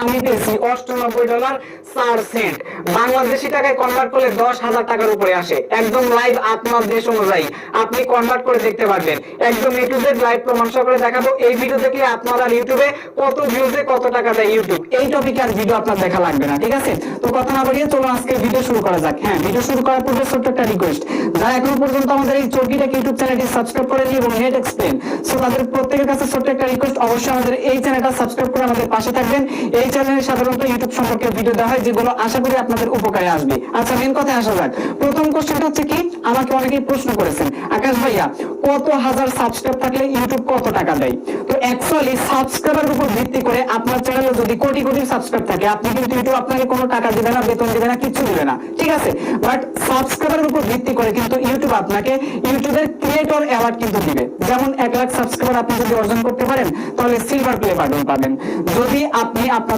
আমি পেয়েছি $98.4। বাংলাদেশি টাকায় কনভার্ট করলে 10,000 টাকার উপরে আসে। একদম লাইভ আপনার দেশ অনুযায়ী আপনি কনভার্ট করে দেখতে পারবেন। একদম A to Z লাইভ প্রমাণ সহকারে দেখাবো। এই ভিডিও দেখলে আপনারা ইউটিউবে কত ভিউজে কত টাকা দেয় ইউটিউব, এই টপিকে আর ভিডিও আপনার দেখা লাগবে না। ঠিক আছে, তো কথা না বাড়িয়ে চলো আজকে ভিডিও শুরু করা যাক। হ্যাঁ, ভিডিও শুরু করার পূর্বে ছোট্ট একটা রিকোয়েস্ট, যারা এখনো পর্যন্ত আমাদের এই চরকিটেক ইউটিউব চ্যানেলটি সাবস্ক্রাইব করেনি এবং নেট এক্সপ্লেন, সো তাদের প্রত্যেকের কাছে ছোট্ট একটা রিকোয়েস্ট, অবশ্যই আমাদের এই চ্যানেলটা সাবস্ক্রাইব করে আমাদের পাশে থাকবেন। এই চ্যানেলে সাধারণত ইউটিউব সম্পর্কে ভিডিও দেওয়া হয় যেগুলো আশা করি আপনাদের উপকারে আসবে। আচ্ছা, মেন কথায় আসা যাক। প্রথম কোশ্চেনটা হচ্ছে কি, আমাকে অনেকেই প্রশ্ন করেছেন, আকাশ ভাইয়া কত হাজার সাবস্ক্রাইব থাকলে ইউটিউব কত টাকা দেয়? তো অ্যাকচুয়ালি সাবস্ক্রাইবারের উপর ভিত্তি করে আপনার চ্যানেলে যদি কোটি কোটি সাবস্ক্রাইব থাকে, আপনি কিন্তু ইউটিউব আপনাকে কোনো টাকা দিবে না, বেতন দিবে না, কিছু দিবে না। ঠিক আছে, বাট সাবস্ক্রাইবারের উপর ভিত্তি করে কিন্তু ইউটিউব আপনাকে ইউটিউবের ক্রিয়েটর অ্যাওয়ার্ড কিন্তু দিবে। যেমন 1 লাখ সাবস্ক্রাইবার আপনি যদি অর্জন করতে পারেন তাহলে সিলভার প্লে বাটন পাবেন। যদি আপনি আপনার